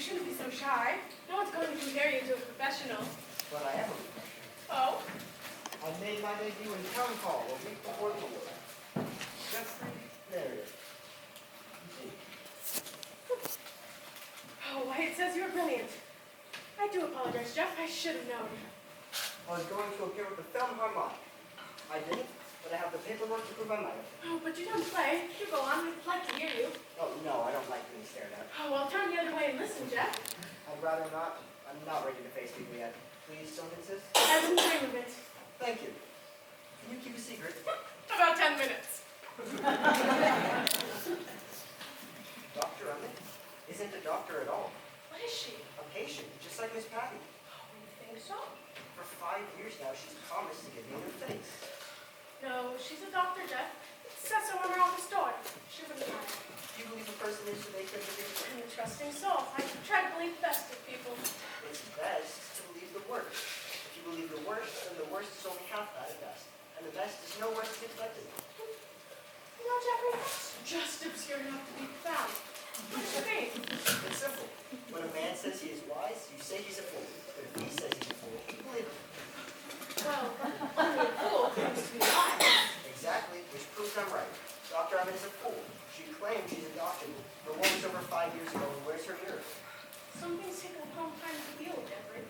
shouldn't be so shy. No one's going to compare you to a professional. But I am a professional. Oh? I made my debut in town hall a week before the war. Jeffrey Marriott. Oh, why, it says you're brilliant. I do apologize, Jeff. I should have known. I was going to appear with the film harmonic. I didn't, but I have the paperwork to prove I might have. Oh, but you don't play. You go on. I'd like to hear you. Oh, no, I don't like being stared at. Oh, well, turn the other way and listen, Jeff. I'd rather not. I'm not ready to face people yet. Please don't insist. I wouldn't dream of it. Thank you. Can you keep a secret? About 10 minutes. Dr. Emmett isn't a doctor at all. What is she? A patient, just like Miss Patty. Oh, you think so? For 5 years now, she's promised to give me a new face. No, she's a doctor, Jeff. It says so on her office door. She wouldn't lie. Do you believe a person is who they claim to be? I'm a trusting soul. I try to believe the best of people. It's best to believe the worst. If you believe the worst, then the worst is only half bad at best. And the best is no worse than expected. You know, Jeffrey, that's just obscure enough to be profound. What does it mean? It's simple. When a man says he is wise, you say he's a fool. But if he says he's a fool, you believe him. Well, only a fool claims to be wise. Exactly, which proves I'm right. Dr. Emmett is a fool. She claims she's a doctor. Her woman was over 5 years ago, and where's her mirror? Some things take a long time to heal, Jeffrey.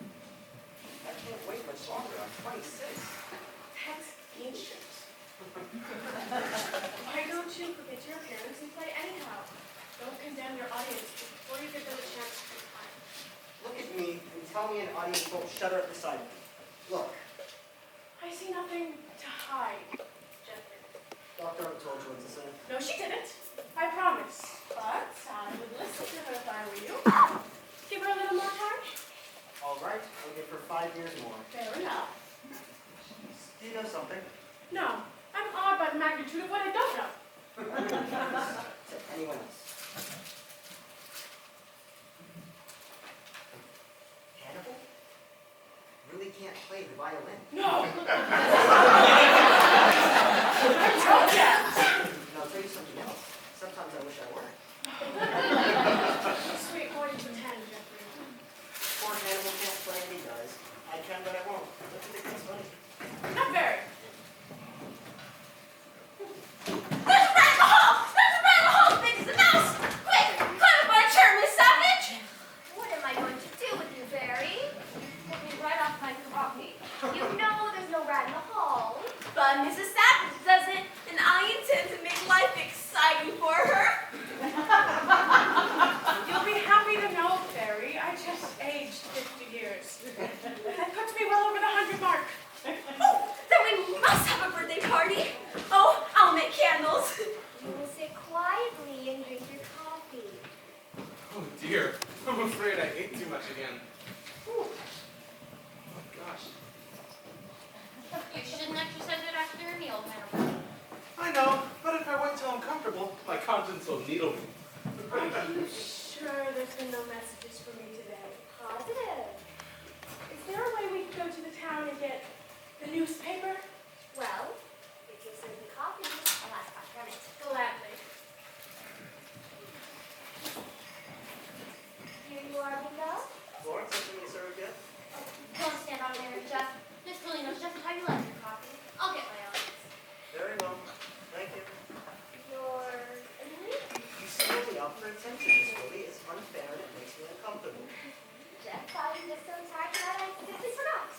I can't wait much longer. I'm 26. That's ancient. Why don't you forget your appearance and play anyhow? Don't condemn your audience before you give them a chance to reply. Look at me and tell me an audience won't shudder at the sight of me. Look, I see nothing to hide, Jeffrey. Dr. Emmett told you what to say. No, she didn't. I promise. But I would listen to her if I were you. Give her a little more time. All right, I'll give her 5 years more. Fair enough. Do you know something? No, I'm awed by the magnitude of what I don't know. To anyone else. Hannibal? Really can't play the violin. No! I told you! And I'll tell you something else. Sometimes I wish I were. Sweet boy, you pretend, Jeffrey. Poor Hannibal can't play and he does. I can, but I won't. Don't you think that's funny? Not very. There's a rat in the hall! There's a rat in the hall! Big as a mouse! Quick! Climb up my chair, Miss Savage! What am I going to do with you, Barry? Get me right off my coffee. You know there's no rat in the hall. But Mrs. Savage doesn't, and I intend to make life exciting for her. You'll be happy to know, Barry, I just aged 50 years. That puts me well over the 100 mark. Oh, then we must have a birthday party. Oh, I'll make candles. You will sit quietly and drink your coffee. Oh dear, I'm afraid I ate too much again. Whew. Oh gosh. You shouldn't exercise it after a meal, Hannibal. I know, but if I wait till I'm comfortable, my conscience will needle me. Are you sure there's been no messages for me today? Positive. Is there a way we could go to the town and get the newspaper? Well, if you'll serve me coffee, I'll ask Dr. Emmett. Gladly. Here you are, Bingo. Florence, something you served yet? Don't stand on there, Jeff. Miss really knows just how you like your coffee. I'll get my own. Very well. Thank you. You're Emily? You single me out for attention, Miss Willie. It's unfair and it makes me uncomfortable. Jeff thought you just so tired that I simply forgot.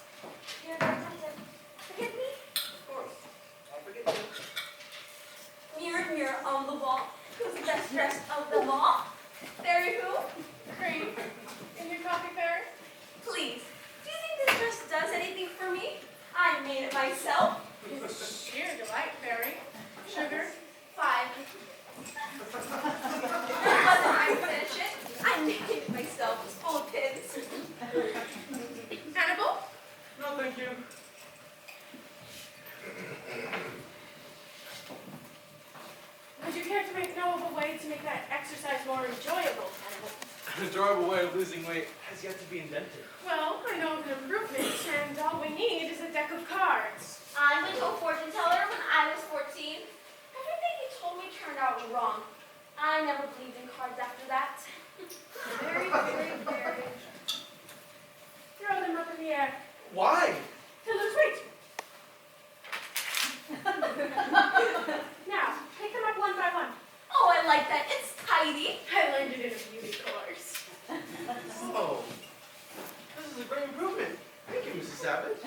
You're very attentive. Forgive me? Of course. I forget you. Mirror, mirror on the wall. Who's the best dressed of them all? Barry who? Cream. In your coffee, Barry? Please, do you think this dress does anything for me? I made it myself. It's sheer delight, Barry. Sugar? 5. It wasn't I finish it. I made it myself. It's full of pins. Hannibal? No, thank you. Would you care to know of a way to make that exercise more enjoyable, Hannibal? An enjoyable way of losing weight has yet to be invented. Well, I know of an improvement, and all we need is a deck of cards. I went to a fortune teller when I was 14. Everything he told me turned out wrong. I never believed in cards after that. Very, very a great improvement. Thank you, Mrs. Savage.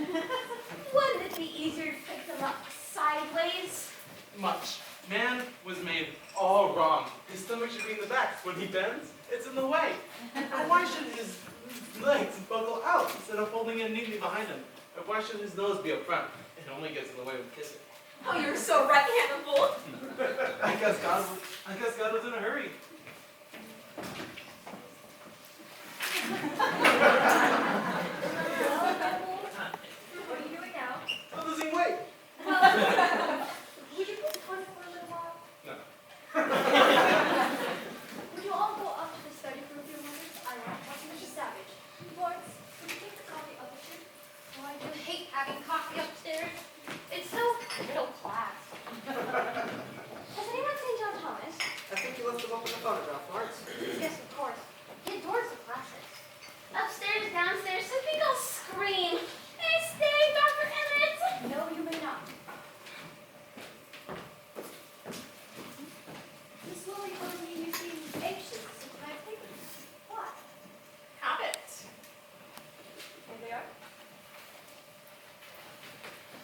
Wouldn't it be easier to pick them up sideways? Much. Man was made all wrong. His stomach should be in the back. When he bends, it's in the way. And why should his legs buckle out instead of folding in neatly behind him? And why should his nose be up front? It only gets in the way when kissing. Oh, you're so right, Hannibal. I guess God was in a hurry. What are you doing now? I'm losing weight. Well, would you please pause for a little while? No. Would you all go up to the study for a few moments? I want to talk to Mrs. Savage. Lawrence, would you take the coffee up with you? Oh, I do hate having coffee upstairs. It's so middle class. Has anyone seen John Thomas? I think you left them open the photograph, Lawrence. Yes, of course. He adores the classics. Upstairs, downstairs, so think I'll scream. Hey, stay, Dr. Emmett! No, you may not. Miss Lily told me you seem anxious to see my papers. Why? Habit. Here they are.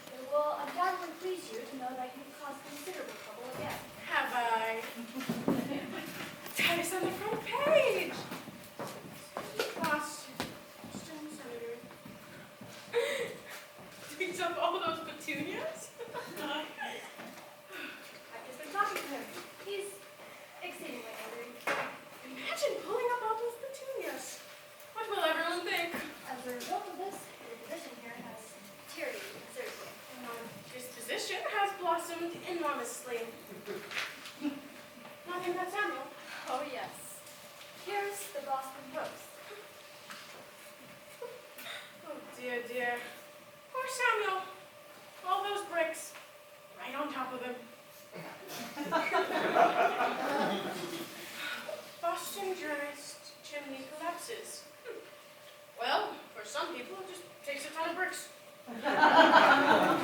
It will undoubtedly please you to know that you've caused considerable trouble again. Have I? Titus on the front page. Boston Senator. Digs up all those petunias? I've just been talking to him. He's exceedingly angry. Imagine pulling up all those petunias. What will everyone think? As a result of this, your position here has deteriorated considerably. And my disposition has blossomed enormously. Nothing but Samuel. Oh, yes. Here's the Boston Post. Oh, dear, dear. Poor Samuel. All those bricks. Right on top of him. Boston journalist chimney collapses. Well, for some people, it just takes a ton of bricks. How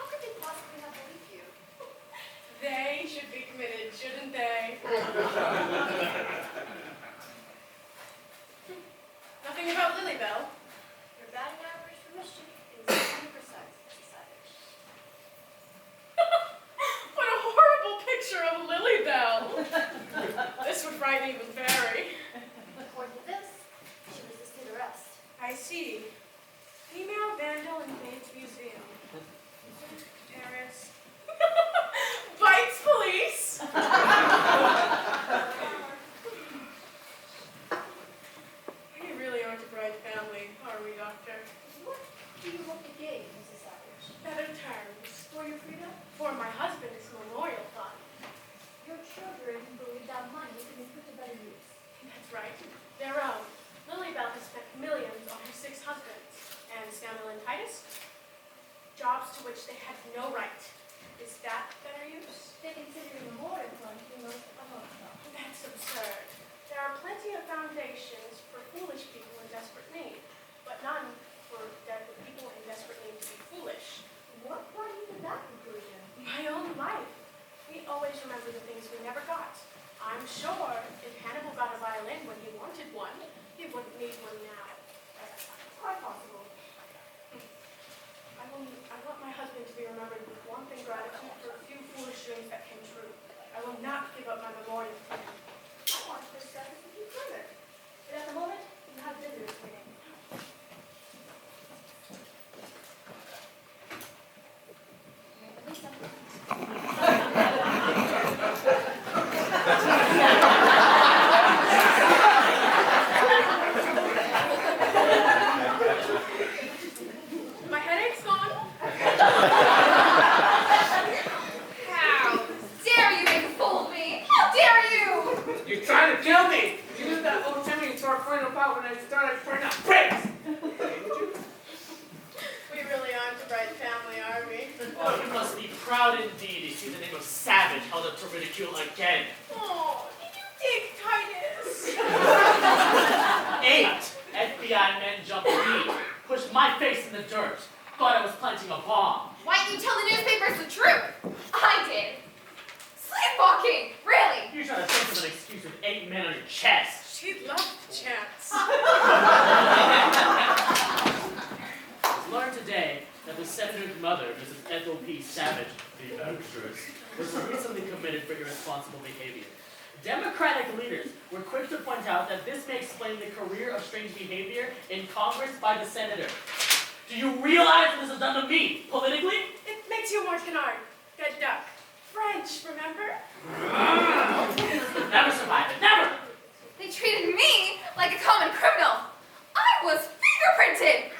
could they possibly have believed you? They should be committed, shouldn't they? Nothing about Lilybell. Your batting average for mischief is 20%, Mrs. Savage. What a horrible picture of Lilybell. This would frighten even Barry. According to this, she resisted arrest. I see. Female vandal in Bates Museum. Paris. Bites police. We really aren't a bright family, are we, Doctor? What do you hope to gain, Mrs. Savage? Better terms. For your freedom? For my husband's memorial fund. Your children believe that money can be put to better use. That's right. Their own. Lilybell has spent millions on her 6 husbands. And Samuel and Titus? Jobs to which they had no right. Is that better use? They consider the memorial fund to be most emotional. That's absurd. There are plenty of foundations for foolish people in desperate need, but none for people in desperate need to be foolish. What brought you to that conclusion? My own life. We always remember the things we never got. I'm sure if Hannibal got a violin when he wanted one, he wouldn't need one now. Quite possible. I want my husband to be remembered with warmth and gratitude for a few foolish dreams that came true. I will not give up my memorial to him. I want to discuss this with you further. But at the moment, you have visitors waiting. Lisa. My headache's gone. How dare you make a fool of me? How dare you? You're trying to kill me! You knew that old Timmy and start pointing about when I started burning up bricks! We really aren't a bright family, are we? Oh, you must be proud indeed to see the name of Savage held up to ridicule again. Oh, did you dig Titus? 8 FBI men jumped me, pushed my face in the dirt, thought I was planting a bomb. Why didn't you tell the newspapers the truth? I did. Sleepwalking, really? You're trying to think of an excuse with 8 men on your chest. She'd love the chance. irresponsible behavior. Democratic leaders were quick to point out that this may explain the career of strange behavior in Congress by the senator. Do you realize what this has done to me, politically? It makes you more canard. Good duck. French, remember? Never survive it, never! They treated me like a common criminal. I was fingerprinted.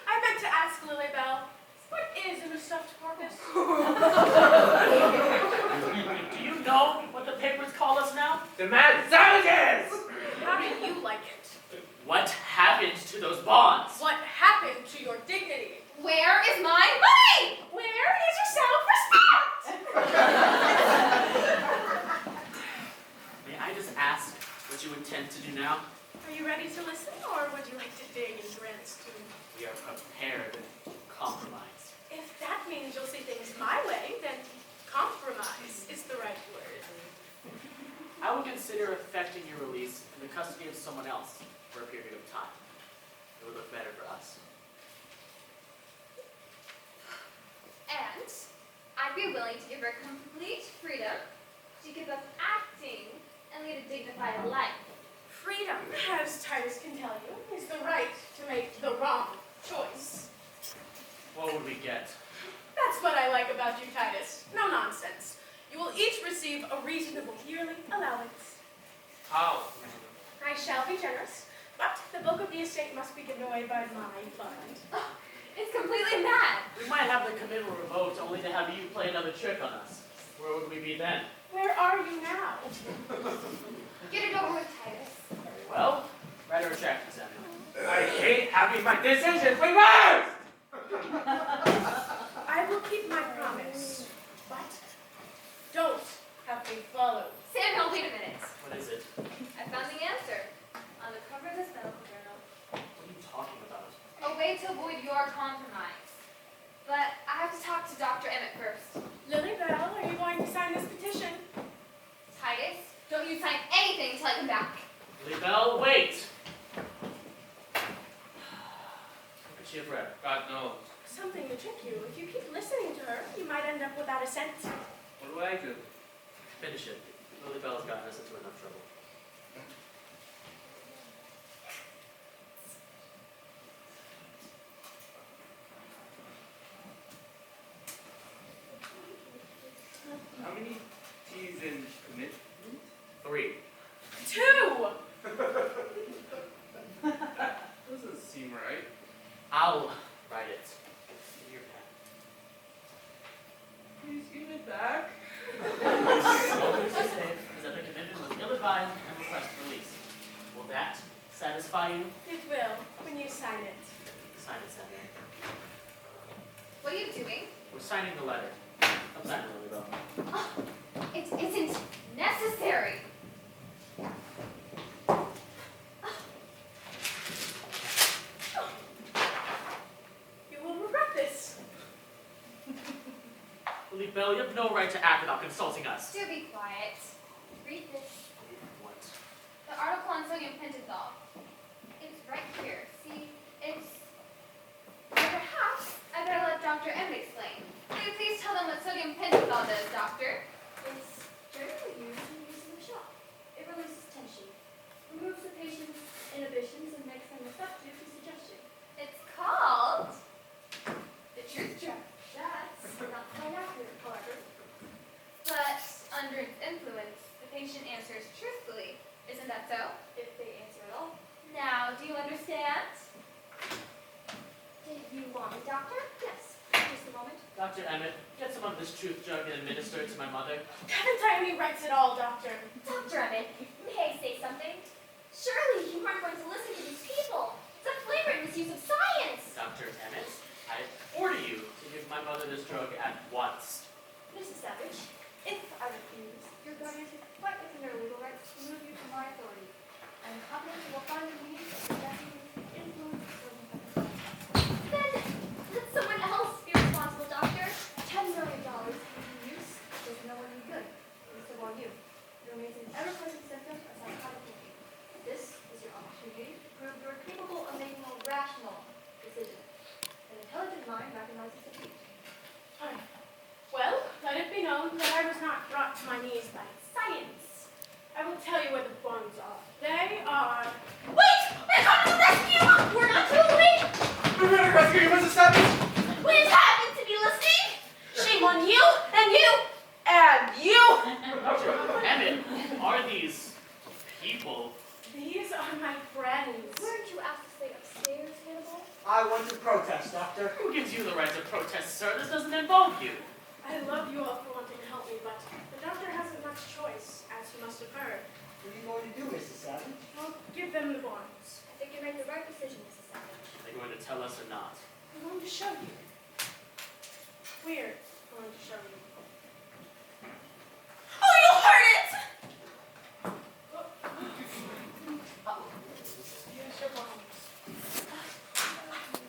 I meant to ask Lily Bell, what is in a stuffed porpoise? Do you know what the papers call us now? The mad savages! How do you like it? What happened to those bonds? What happened to your dignity? Where is my money? Where is your self-respect? May I just ask what you intend to do now? Are you ready to listen, or would you like to dig into grants too? We are prepared to compromise. If that means you'll see things my way, then compromise is the right word. I would consider effecting your release in the custody of someone else for a period of time. It would look better for us. And I'd be willing to give her complete freedom to give up acting and lead a dignified life. Freedom, as Titus can tell you, is the right to make the wrong choice. What would we get? That's what I like about you, Titus. No nonsense. You will each receive a reasonable yearly allowance. How? I shall be generous, but the bulk of the estate must be given away by my fund. Oh, it's completely mad. We might have the commitment revoked only to have you play another trick on us. Where would we be then? Where are you now? Get it over with, Titus. Very well. Write a retraction, Samuel. I hate having my decisions reversed! I will keep my promise, but don't have me followed. Samuel, wait a minute. What is it? I found the answer on the cover of this medical journal. What are you talking about? A way to avoid your compromise. But I have to talk to Dr. Emmett first. Lily Bell, are you going to sign this petition? Titus, don't you sign anything until I come back. Lily Bell, wait! What could she have read? God knows. Something to trick you. If you keep listening to her, you might end up without a cent. What do I do? Finish it. Lily Bell's gotten us into enough trouble. How many T's in commit? 3. 2! Doesn't seem right. I'll write it. In your pen. Please give it back. All we say is that the commitment was ill-advised and request release. Will that satisfy you? It will, when you sign it. Sign it, Samuel. What are you doing? We're signing the letter. I'm signing Lily Bell. Oh, it isn't necessary. You will regret this. Lily Bell, you have no right to act without consulting us. Do be quiet. Read this. What? The article on sodium pentothal. It's right here. See, it's... Perhaps I better let Dr. Emmett explain. Will you please tell them what sodium pentothal does, Doctor? It's generally used in use in the shop. It releases tension, removes the patient's inhibitions, and makes them receptive to suggestion. It's called... the truth drug. That's not quite accurate, however. But under its influence, the patient answers truthfully. Isn't that so? If they answer at all. Now, do you understand? Do you want me, doctor? Yes. Just a moment. Dr. Emmett, get some of this truth drug and administer it to my mother. Haven't I any rights at all, Doctor? Dr. Emmett, may I say something? Surely you aren't going to listen to these people. It's a flagrant misuse of science. Dr. Emmett, I order you to give my mother this drug at once. Mrs. Savage, if I refuse, your guardians are quite within their legal rights to remove you from my authority. I am confident you will find the means of possessing influence over my. Then let someone else be responsible, doctor. $10 million in use does no one any good. And so will you. It remains an ever-present symptom of psychotic thinking. This is your opportunity to prove you are capable of making a rational decision. An intelligent mind recognizes defeat. Well, let it be known that I was not brought to my my friends. Weren't you asked to stay upstairs, Hannibal? I want to protest, Doctor. Who gives you the right to protest, sir? This doesn't involve you. I love you all for wanting to help me, but the doctor hasn't much choice, as you must have heard. What are you going to do, Mrs. Savage? I'll give them the bonds. I think you made the right decision, Mrs. Savage. Are they going to tell us or not? I'm going to show you. We're going to show you. Oh, you heard it! Here's your bonds.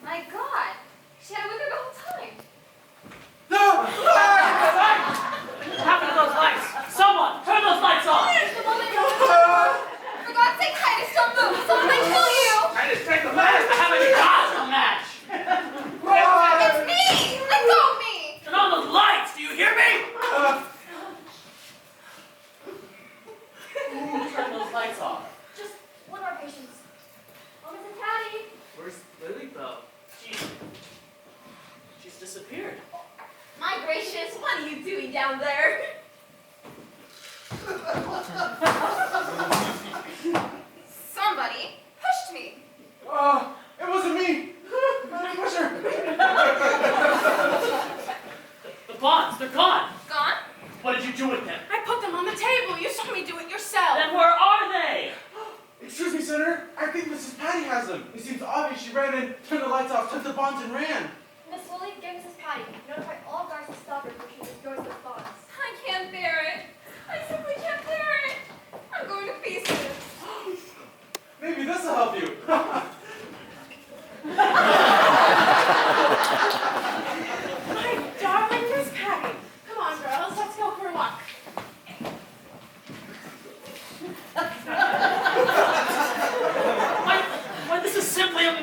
My God, she had it with her the whole time. What happened to those lights? Someone, turn those lights on! For God's sake, Titus, don't move! Someone might kill you! Titus, take the match! I haven't got a match! It's me! Let go of me! Turn on those lights! Do you hear me? Who turned those lights off? Just one more patience. Oh, Mrs. Patty! Where's Lily, though? She's disappeared. My gracious, what are you doing down there? Somebody pushed me. It wasn't me! Pusher! The bonds, they're gone! Gone? What did you do with them? I put them on the table. You saw me do it yourself. Then where are they? Excuse me, Senator. I think Mrs. Patty has them. It seems obvious she ran in, turned the lights off, took the bonds, and ran. Miss Lily, get Mrs. Patty. Notify all guards to stop her before she destroys those bonds. I can't bear it. I simply can't bear it. I'm going to pieces. Maybe this'll help you. My darling Miss Patty. Come on, girls. Let's go for a walk. Why, this is simply a